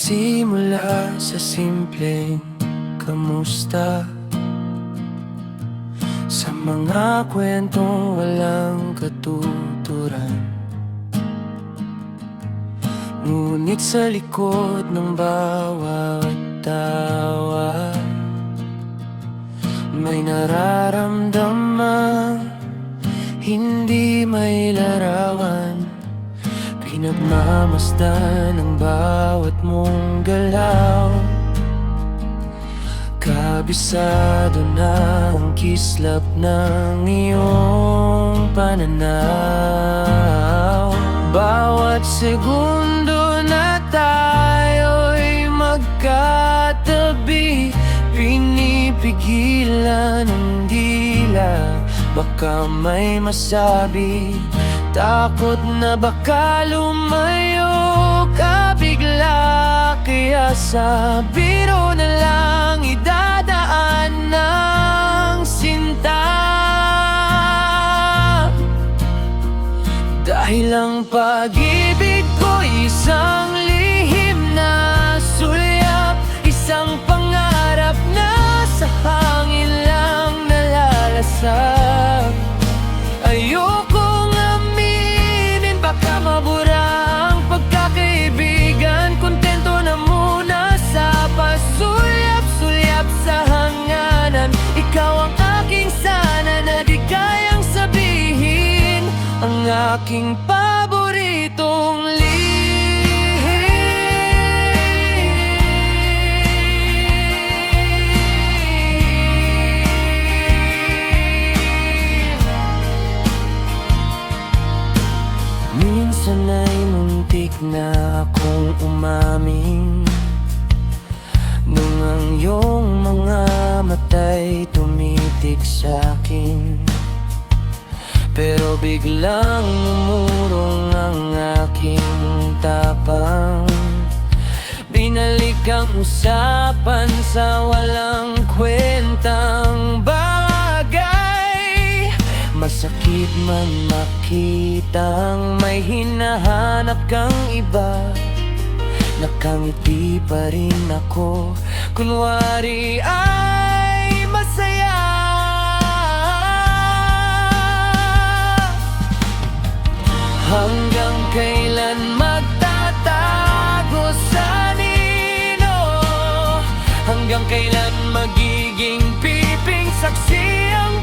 Nagsimula sa simpleng kamusta, sa mga kwentong walang katuturan. Ngunit sa likod ng bawat tawa, may nararamdaman hindi may larawan. Pinagmamasdan ang bawat mong galaw, kabisado na ang kislap ng iyong pananaw. Bawat segundo na tayo'y magkatabi, pinipigilan ang dila, baka may masabi. Takot na baka lumayo ka bigla, kaya sa biro na lang idadaan ng sinta. Dahil ang pag-ibig ko isang lihim na sulyap, isang pangarap na sa hangin lang nalalasap. Ayokong aminin, baka mabura ang pagkakaibigan. Kontento na muna sa pasulyap-sulyap sa hanganan. Ikaw ang aking sana na di kayang sabihin, ang aking paboritong lihim. Minsan ay muntik na akong umamin, nung ang iyong mga mata'y tumitig sa'kin. Pero biglang umurong ang aking tapang, binalik ang usapan sa walang kwentang bagay. Masakit man makitang may hinahanap kang iba, nakangiti pa rin ako, kunwari ay masaya. Hanggang kailan magtatago sa nino? Hanggang kailan magiging piping saksi ang